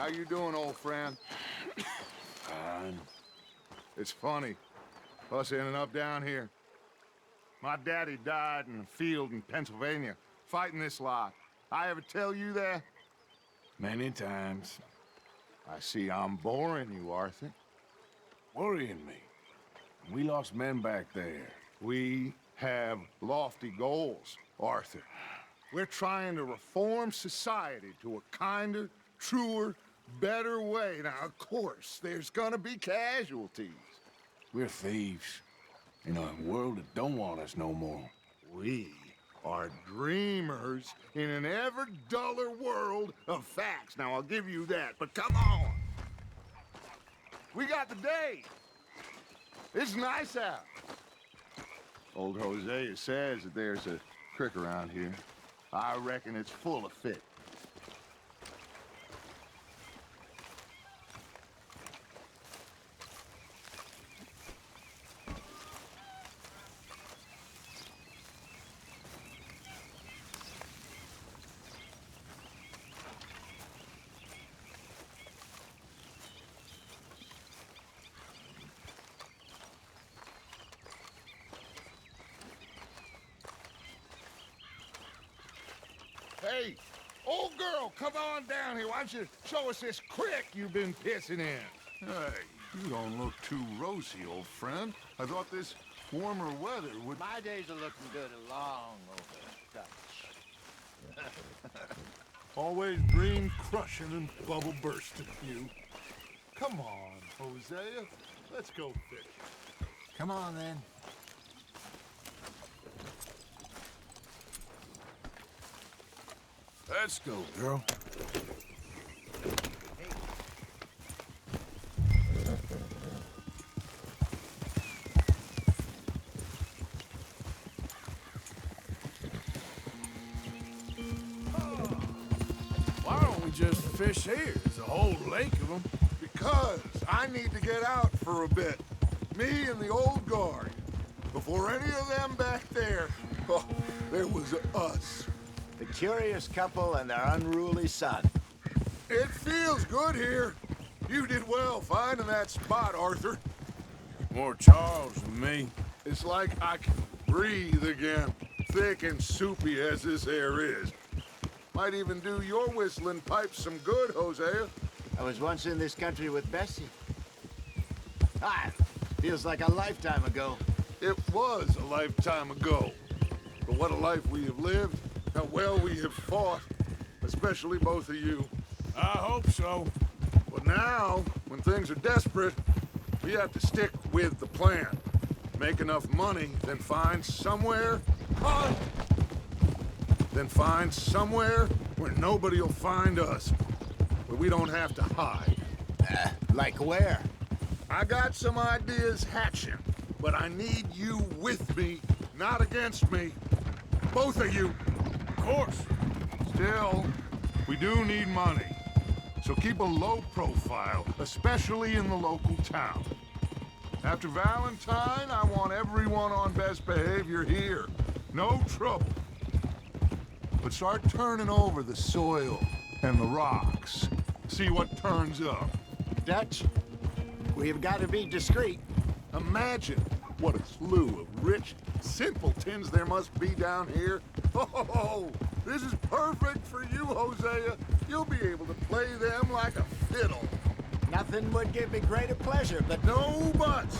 How you doing, old friend? Fine. It's funny, us ending up down here. My daddy died in a field in Pennsylvania, fighting this lot. I ever tell you that? Many times. I see I'm boring you, Arthur. Worrying me. We lost men back there. We have lofty goals, Arthur. We're trying to reform society to a kinder, truer, better way. Now, of course, there's gonna be casualties. We're thieves. In a world that don't want us no more. We are dreamers in an ever duller world of facts. Now, I'll give you that, but come on. We got the day. It's nice out. Old Hosea says that there's a creek around here. I reckon it's full of fish. Hey, old girl, come on down here. Why don't you show us this creek you've been pissing in? Hey, you don't look too rosy, old friend. I thought this warmer weather would... My days are looking good along over Dutch. Always dream crushing and bubble bursting, you. Come on, Hosea. Let's go fish. Come on, then. Let's go, girl. Why don't we just fish here? There's a whole lake of them. Because I need to get out for a bit. Me and the old guard. Before any of them back there, oh, there was us. The curious couple and their unruly son. It feels good here. You did well finding that spot, Arthur. More Charles than me. It's like I can breathe again, thick and soupy as this air is. Might even do your whistling pipes some good, Hosea. I was once in this country with Bessie. Feels like a lifetime ago. It was a lifetime ago. But what a life we have lived. How well we have fought. Especially both of you. I hope so. But now, when things are desperate, we have to stick with the plan. Make enough money, then find somewhere... Then find somewhere where nobody will find us. Where we don't have to hide. Like where? I got some ideas hatching, but I need you with me, not against me. Both of you. Of course. Still, we do need money. So keep a low profile, especially in the local town. After Valentine, I want everyone on best behavior here. No trouble. But start turning over the soil and the rocks. See what turns up. Dutch, we've got to be discreet. Imagine what a slew of rich simpletons there must be down here. Oh, this is perfect for you, Hosea. You'll be able to play them like a fiddle. Nothing would give me greater pleasure, but No buts.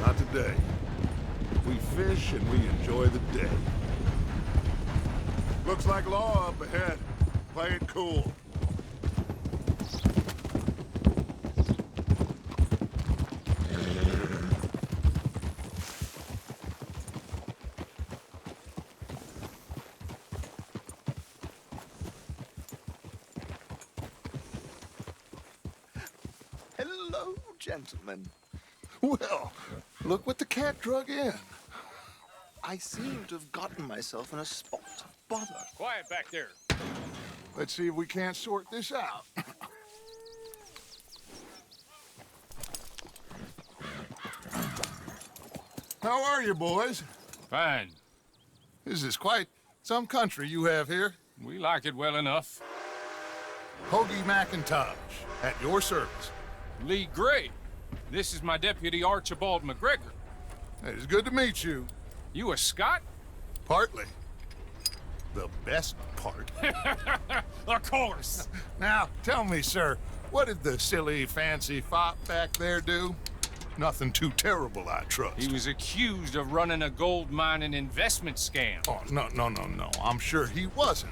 Not today. We fish and we enjoy the day. Looks like law up ahead. Play it cool. hello, gentlemen. Well, look what the cat drug in. I seem to have gotten myself in a spot of bother. Quiet back there. Let's see if we can't sort this out. How are you, boys? Fine. This is quite some country you have here. We like it well enough. Hoagie McIntosh, at your service. Lee Gray. This is my deputy Archibald McGregor. It's good to meet you. You a Scot? Partly. The best part. Of course. Now, tell me, sir, what did the silly, fancy fop back there do? Nothing too terrible, I trust. He was accused of running a gold mining investment scam. Oh, no. I'm sure he wasn't.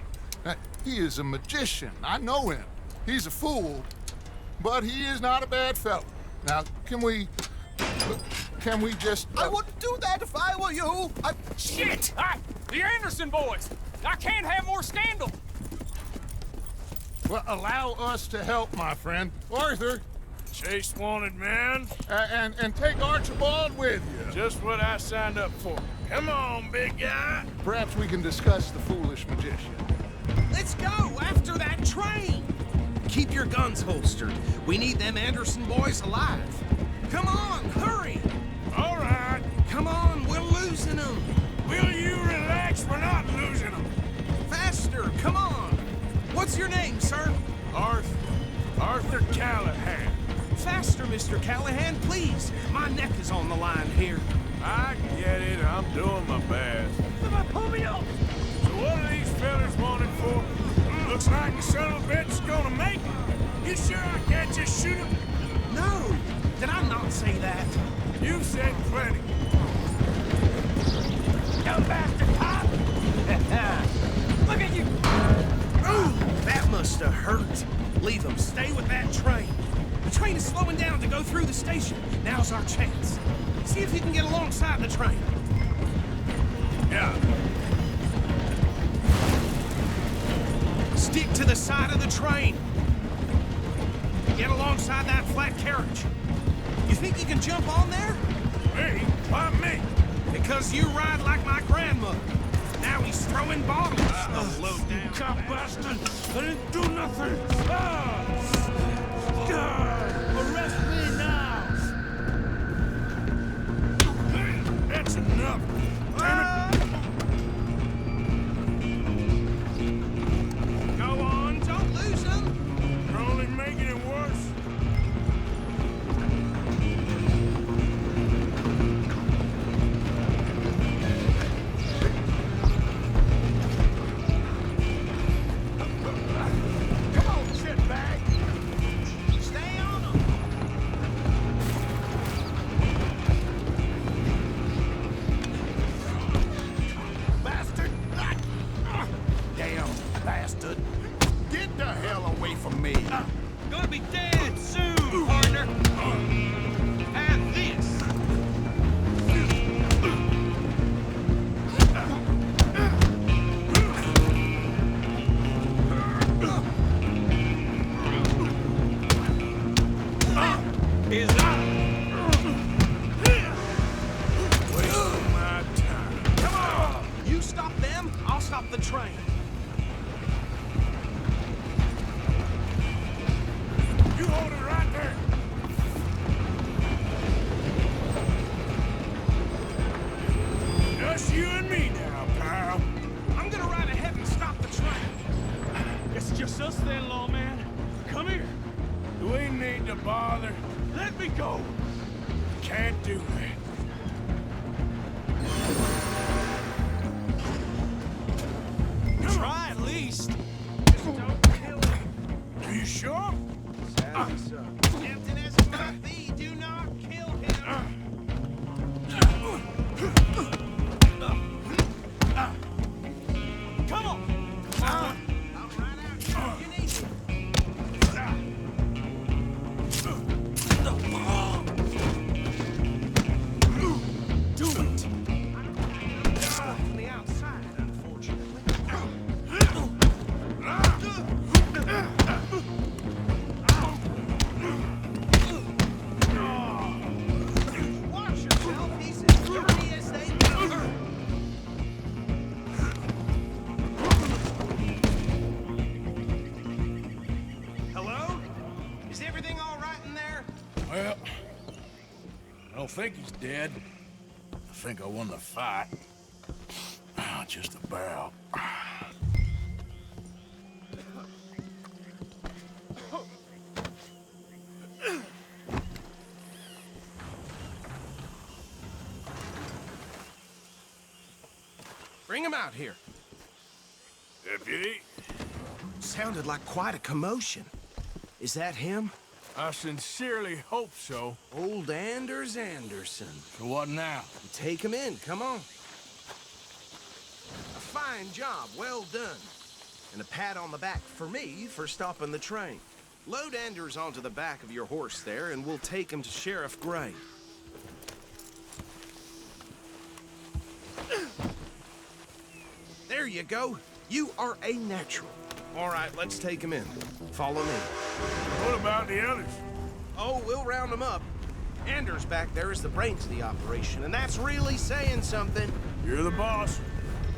He is a magician. I know him. He's a fool, but he is not a bad fellow. Now, can we just... I wouldn't do that if I were you. Shit! The Anderson boys! I can't have more scandal! Well, allow us to help, my friend. Arthur, Chase wanted man. and take Archibald with you. Just what I signed up for. Come on, big guy. Perhaps we can discuss the foolish magician. Let's go after that train! Keep your guns holstered. We need them Anderson boys alive. Come on, hurry! All right. Come on, we're losing them. Will you relax? We're not losing them. Faster, come on. What's your name, sir? Arthur Callahan. Faster, Mr. Callahan, please. My neck is on the line here. I get it. I'm doing my best. Pull me up! So what are these fellas wanted for? Looks like the son of a bitch is gonna make it. You sure I can't just shoot him? No! Did I not say that? You said plenty. Come back to cop! Look at you! Ooh, that must have hurt. Leave them. Stay with that train. The train is slowing down to go through the station. Now's our chance. See if you can get alongside the train. Yeah. Stick to the side of the train. Get alongside that flat carriage. You think you can jump on there? Me? Why me? Because you ride like my grandmother. Now he's throwing bottles. Low down. Cop bastard! I didn't do nothing! Arrest me now! That's enough! Damn Go on, don't lose him. it! You're only making it worse. Come on, shitbag! Stay on him. Bastard! Damn bastard! Get the hell away from me! Gonna be dead soon, partner. Have this. Is Wasting my time. Come on! You stop them, I'll stop the train. You hold it right there. Just you and me now, pal. I'm gonna ride ahead and stop the train. It's just us then, lawman. Come here. Do we need to bother? Let me go. Can't do that. Try at least. Are you sure? Tempting as it might be, do not kill him. Come on. I'll ride out. You need to. Do it. From the outside, unfortunately. Watch yourself. He's as dirty as they come. Hello? Is everything all right in there? Well, I don't think he's dead. I think I won the fight. Just about. Bring him out here. Deputy, Sounded like quite a commotion. Is that him? I sincerely hope so. Old Anders Anderson. So what now? Take him in, come on. A fine job, well done. And a pat on the back for me for stopping the train. Load Anders onto the back of your horse there, and we'll take him to Sheriff Gray. There you go. You are a natural. All right, let's take him in. Follow me. What about the others? Oh, we'll round them up. Anders back there is the brains of the operation, and that's really saying something. You're the boss.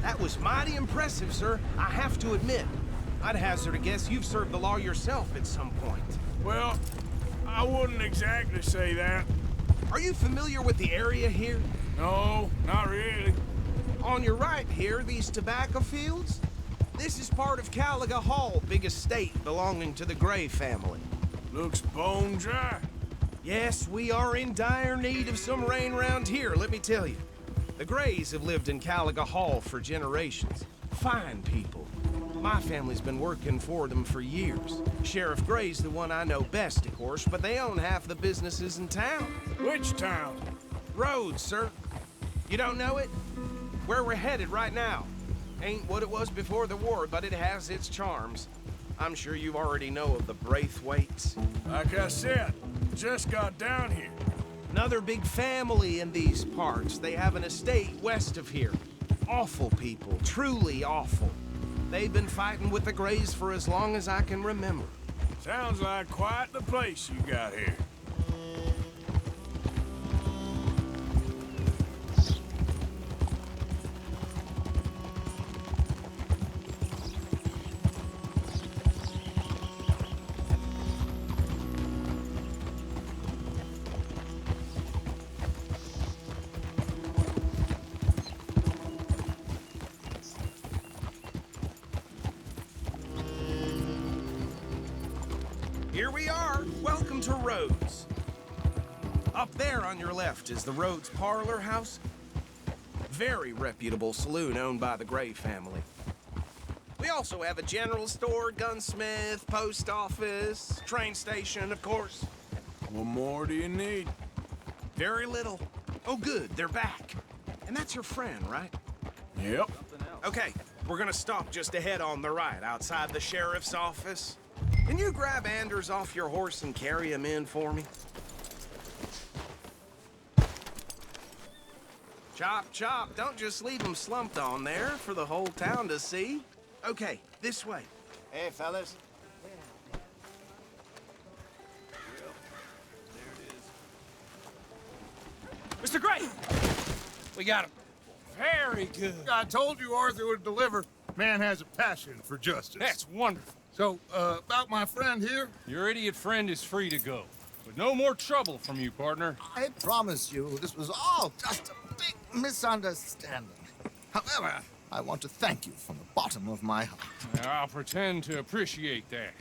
That was mighty impressive, sir. I have to admit. I'd hazard a guess you've served the law yourself at some point. Well, I wouldn't exactly say that. Are you familiar with the area here? No, not really. On your right here, these tobacco fields? This is part of Caliga Hall, big estate belonging to the Gray family. Looks bone dry. Yes, we are in dire need of some rain round here, let me tell you. The Grays have lived in Caliga Hall for generations. Fine people. My family's been working for them for years. Sheriff Gray's the one I know best, of course, but they own half the businesses in town. Which town? Rhodes, sir. You don't know it? Where we're headed right now. Ain't what it was before the war, but it has its charms. I'm sure you already know of the Braithwaites. Like I said, just got down here. Another big family in these parts. They have an estate west of here. Awful people, truly awful. They've been fighting with the Grays for as long as I can remember. Sounds like quite the place you got here. Here we are. Welcome to Rhodes. Up there on your left is the Rhodes Parlor House. Very reputable saloon owned by the Gray family. We also have a general store, gunsmith, post office, train station, of course. What more do you need? Very little. Oh, good, they're back. And that's your friend, right? Yep. Okay, we're gonna stop just ahead on the right, outside the sheriff's office. Can you grab Anders off your horse and carry him in for me? Chop, chop. Don't just leave him slumped on there for the whole town to see. Okay, this way. Hey, fellas. Mr. Gray! We got him. Very good. I told you Arthur would deliver. Man has a passion for justice. That's wonderful. So, about my friend here, Your idiot friend is free to go. But no more trouble from you, partner. I promise you, this was all just a big misunderstanding. However, I want to thank you from the bottom of my heart. I'll pretend to appreciate that.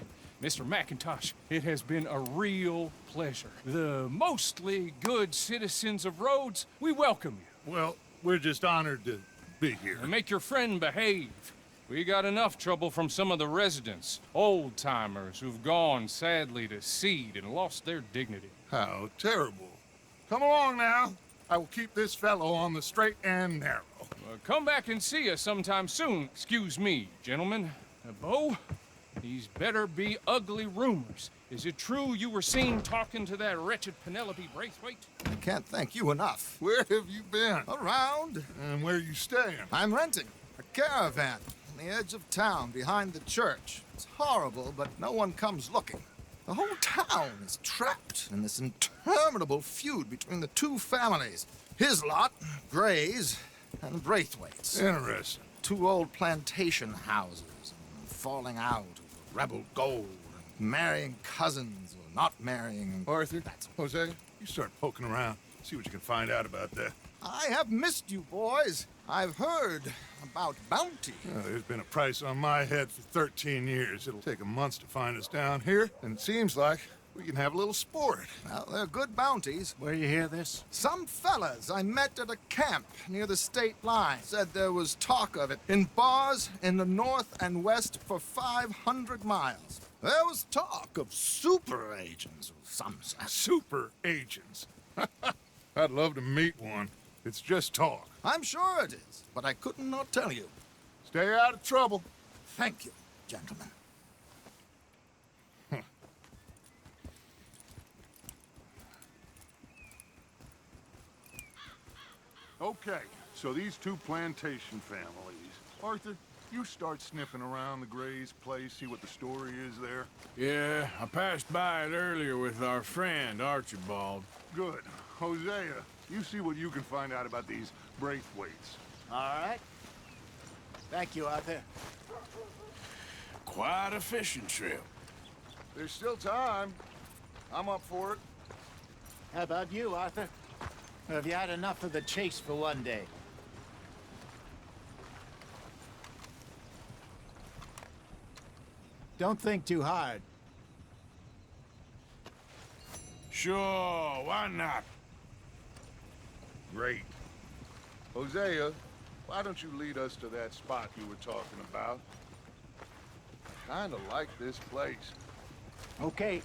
Mr. McIntosh, it has been a real pleasure. The mostly good citizens of Rhodes, we welcome you. well, we're just honored to be here. And make your friend behave. We got enough trouble from some of the residents, old-timers who've gone, sadly, to seed and lost their dignity. How terrible. Come along now. I will keep this fellow on the straight and narrow. Come back and see us sometime soon. Excuse me, gentlemen. Bo, these better be ugly rumors. Is it true you were seen talking to that wretched Penelope Braithwaite? I can't thank you enough. Where have you been? Around, And where are you staying? I'm renting a caravan on the edge of town behind the church. It's horrible, but no one comes looking. The whole town is trapped in this interminable feud between the two families. His lot, Gray's, and Braithwaite's. Interesting. Two old plantation houses, falling out over rebel gold, and marrying cousins or not marrying. Arthur, Hosea, you start poking around. See what you can find out about that. I have missed you, boys. I've heard about bounty. There's been a price on my head for 13 years. It'll take a month to find us down here, and it seems like We can have a little sport. Well, they're good bounties. Where you hear this? Some fellas I met at a camp near the state line said there was talk of it in bars in the north and west for 500 miles. There was talk of super agents of some sort. Super agents. I'd love to meet one. It's just talk. I'm sure it is, but I couldn't not tell you. Stay out of trouble. Thank you, gentlemen. Okay, so these two plantation families. Arthur, you start sniffing around the Gray's place, see what the story is there. Yeah, I passed by it earlier with our friend, Archibald. Good. Hosea, you see what you can find out about these Braithwaites. All right. Thank you, Arthur. Quite a fishing trip. There's still time. I'm up for it. How about you, Arthur? Or have you had enough of the chase for one day? Don't think too hard. Sure, why not? Great. Hosea, why don't you lead us to that spot you were talking about? Kinda like this place. Okay.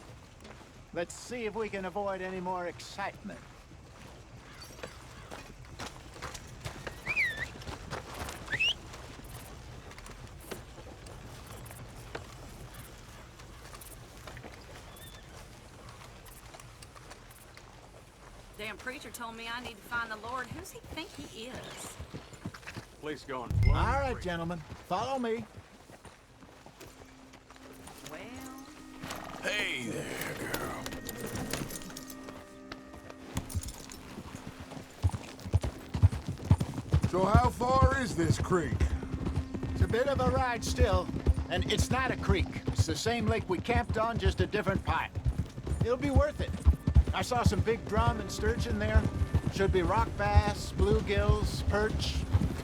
Let's see if we can avoid any more excitement. Damn preacher told me I need to find the Lord. Who's he think he is? Place going. All right, gentlemen. Follow me. Well, Hey there, girl. So how far is this creek? It's a bit of a ride still, and it's not a creek. It's the same lake we camped on, just a different part. It'll be worth it. I saw some big drum and sturgeon there. Should be rock bass, bluegills, perch,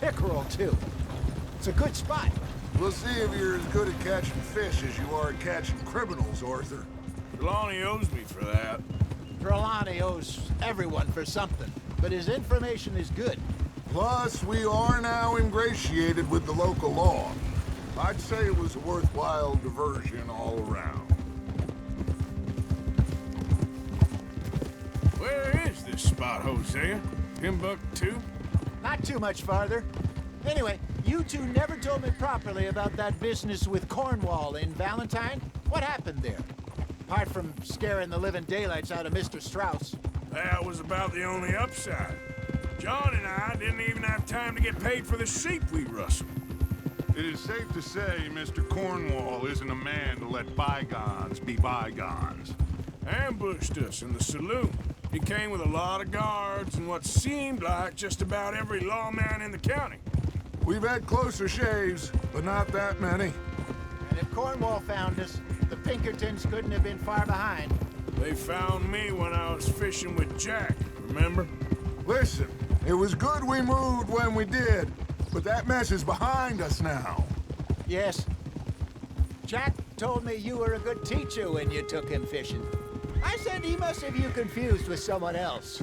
pickerel too. It's a good spot. We'll see if you're as good at catching fish as you are at catching criminals, Arthur. Trelawney owes me for that. Trelawney owes everyone for something, but his information is good. Plus, we are now ingratiated with the local law. I'd say it was a worthwhile diversion all around. Where is this spot, Hosea? Timbuktu? Not too much farther. Anyway, you two never told me properly about that business with Cornwall in Valentine. What happened there? Apart from scaring the living daylights out of Mr. Strauss. That was about the only upside. John and I didn't even have time to get paid for the sheep we rustled. It is safe to say Mr. Cornwall isn't a man to let bygones be bygones. Ambushed us in the saloon. He came with a lot of guards and what seemed like just about every lawman in the county. We've had closer shaves, but not that many. And if Cornwall found us, the Pinkertons couldn't have been far behind. They found me when I was fishing with Jack, remember? Listen, it was good we moved when we did, but that mess is behind us now. Yes. Jack told me you were a good teacher when you took him fishing. I said he must have you confused with someone else.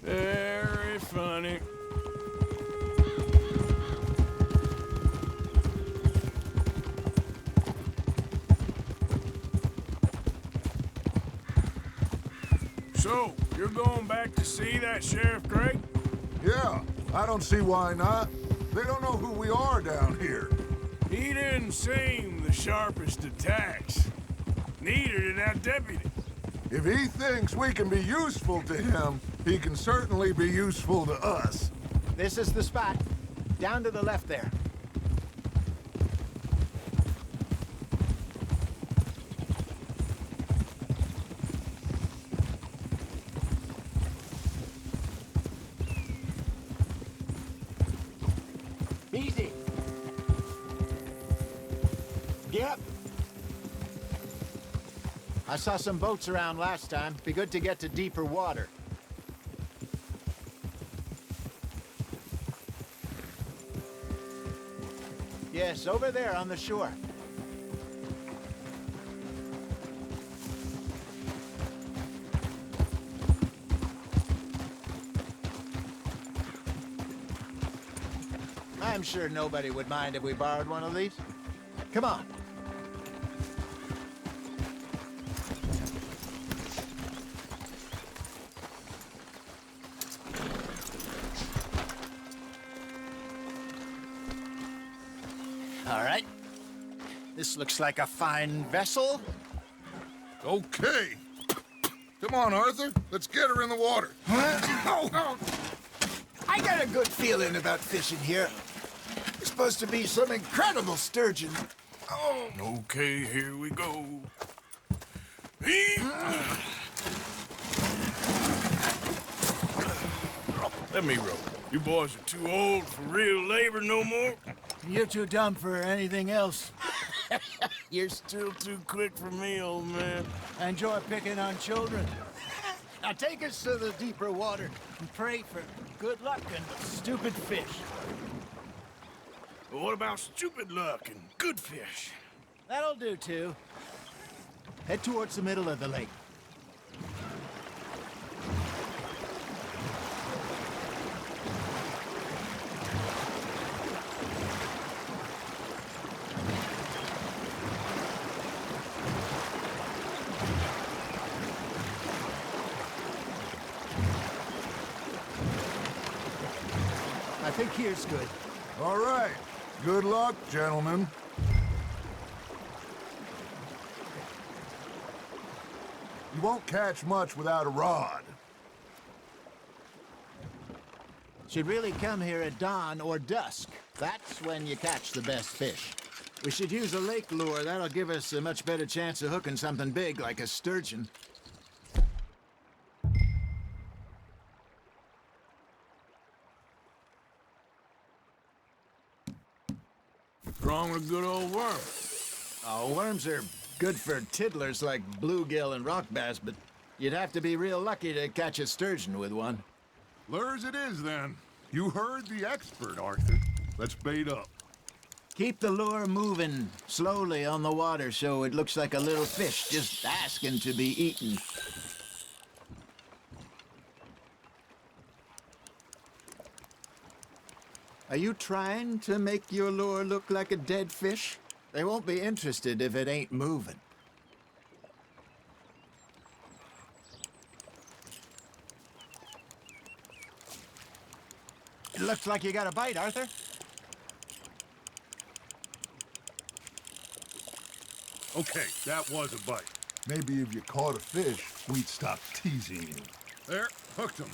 Very funny. So, you're going back to see that Sheriff Gray? Yeah, I don't see why not. They don't know who we are down here. He didn't seem the sharpest attacks. Neither did that deputy. If he thinks we can be useful to him, he can certainly be useful to us. This is the spot. Down to the left there. Easy. Yep. I saw some boats around last time. Be good to get to deeper water. Yes, over there on the shore. I'm sure nobody would mind if we borrowed one of these. Come on. All right. This looks like a fine vessel. Okay. Come on, Arthur. Let's get her in the water. Oh. I got a good feeling about fishing here. It's supposed to be some incredible sturgeon. Oh. Okay, here we go. Let me row. You boys are too old for real labor no more. You're too dumb for anything else. You're still too quick for me, old man. I enjoy picking on children. Now take us to the deeper water and pray for good luck and stupid fish. But what about stupid luck and good fish? That'll do, too. Head towards the middle of the lake. I think here's good. All right. Good luck, gentlemen. You won't catch much without a rod. Should really come here at dawn or dusk. That's when you catch the best fish. We should use a lake lure. That'll give us a much better chance of hooking something big like a sturgeon. What's wrong with a good old worm? Oh, worms are good for tiddlers like bluegill and rock bass, but you'd have to be real lucky to catch a sturgeon with one. Lures it is, then. You heard the expert, Arthur. Let's bait up. Keep the lure moving slowly on the water so it looks like a little fish just asking to be eaten. Are you trying to make your lure look like a dead fish? They won't be interested if it ain't moving. It looks like you got a bite, Arthur. Okay, that was a bite. Maybe if you caught a fish, we'd stop teasing you. There, hooked him.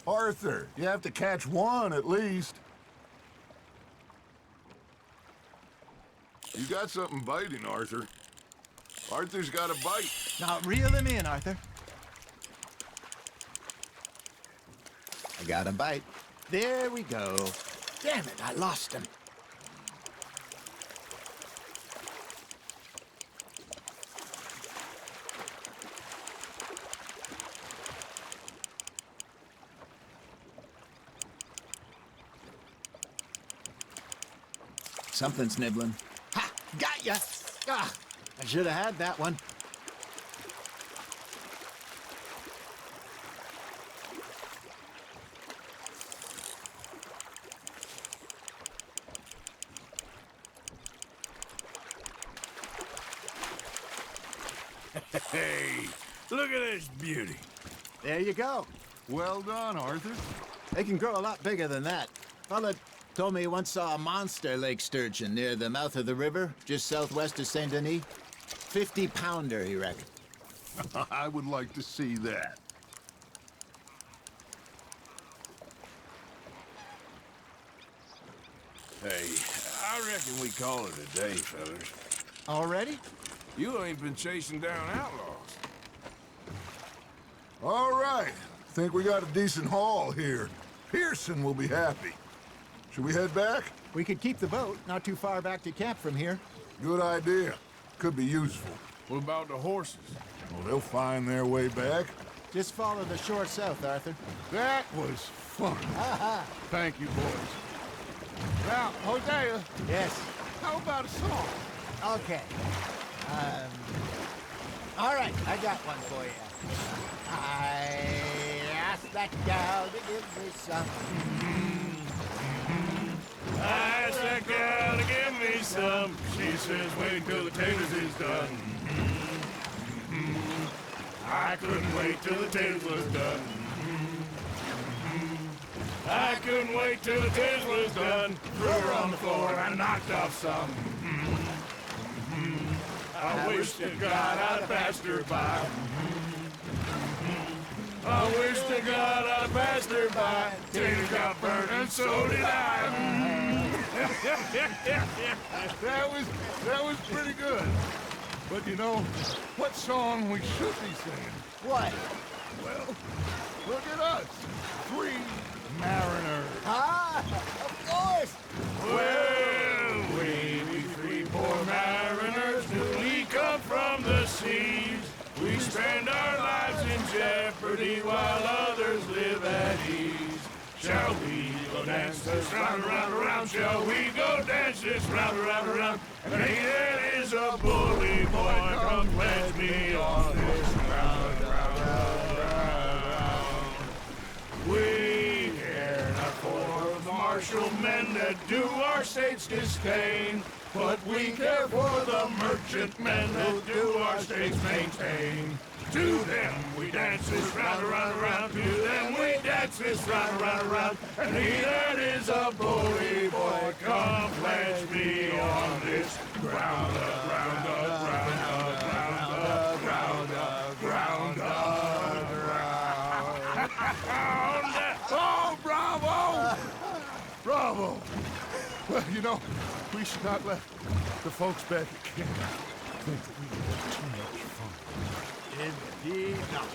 Arthur, you have to catch one at least. You got something biting, Arthur. Arthur's got a bite. Now reel him in, Arthur. I got a bite. There we go. Damn it, I lost him. Something's nibbling. Ha! Got ya! Ah! I should have had that one. Hey, look at this beauty. There you go. Well done, Arthur. They can grow a lot bigger than that. Fella told me he once saw a monster lake sturgeon near the mouth of the river, just southwest of Saint Denis. 50-pounder, he reckoned. I would like to see that. Hey, I reckon we call it a day, fellas. Already? You ain't been chasing down outlaws. All right. Think we got a decent haul here. Pearson will be happy. Should we head back? We could keep the boat not too far back to camp from here. Good idea. Could be useful. What about the horses? Well, they'll find their way back. Just follow the shore south, Arthur. That was fun. Thank you, boys. Now, Hosea, Yes. how about a song? Okay. All right, I got one for you. I asked that gal to give me some. I asked that gal to give me some. She says, wait till the taters is done. I couldn't wait till the taters was done. I couldn't wait till the taters was done. Threw her on the floor and I knocked off some. I wish to God I'd passed her by. I wish to God I passed her by. Tater got burnt and so did I. That was pretty good. But you know, what song we should be singing? What? Well, look at us. 3 mariners. Ah, of course. Well, we 3 poor mariners, newly come from the seas. We spend our lives in jeopardy while others live at ease. Shall we go dance this round, around, around? Shall we go dance this round, around, around? And hey, there is a bully boy, come pledge me on this round, round, round, round. We care not for the martial men that do our state's disdain, but we care for the merchant men that do our state's maintain. To them we dance this round, around, around. To them we dance this round, around, around. And he that is a bully boy, come pledge me on this ground up, ground up, ground up, ground up, ground up, ground up, ground up. Oh, bravo! Bravo! Well, you know, we should not let the folks back at camp think that we had too much fun. Indeed not.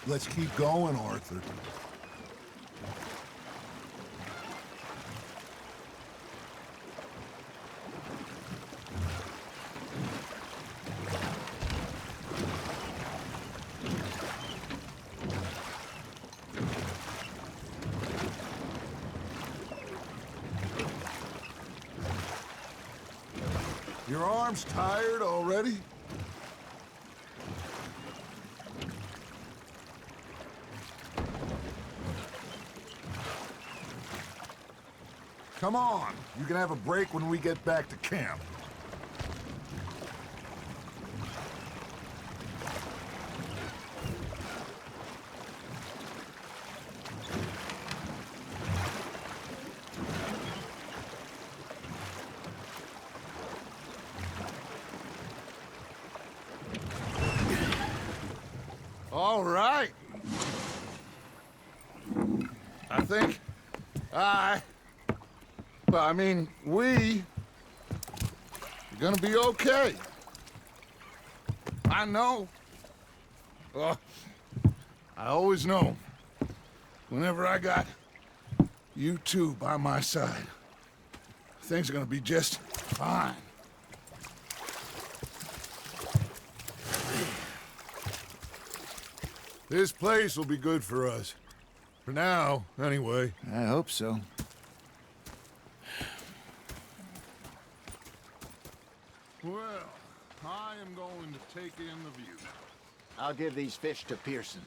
Let's keep going, Arthur. Your arm's tired already? Come on. You can have a break when we get back to camp. All right. I think we're gonna be okay. I know. I always know. Whenever I got you two by my side, things are gonna be just fine. This place will be good for us. For now, anyway. I hope so. Well, I am going to take in the view. I'll give these fish to Pearson.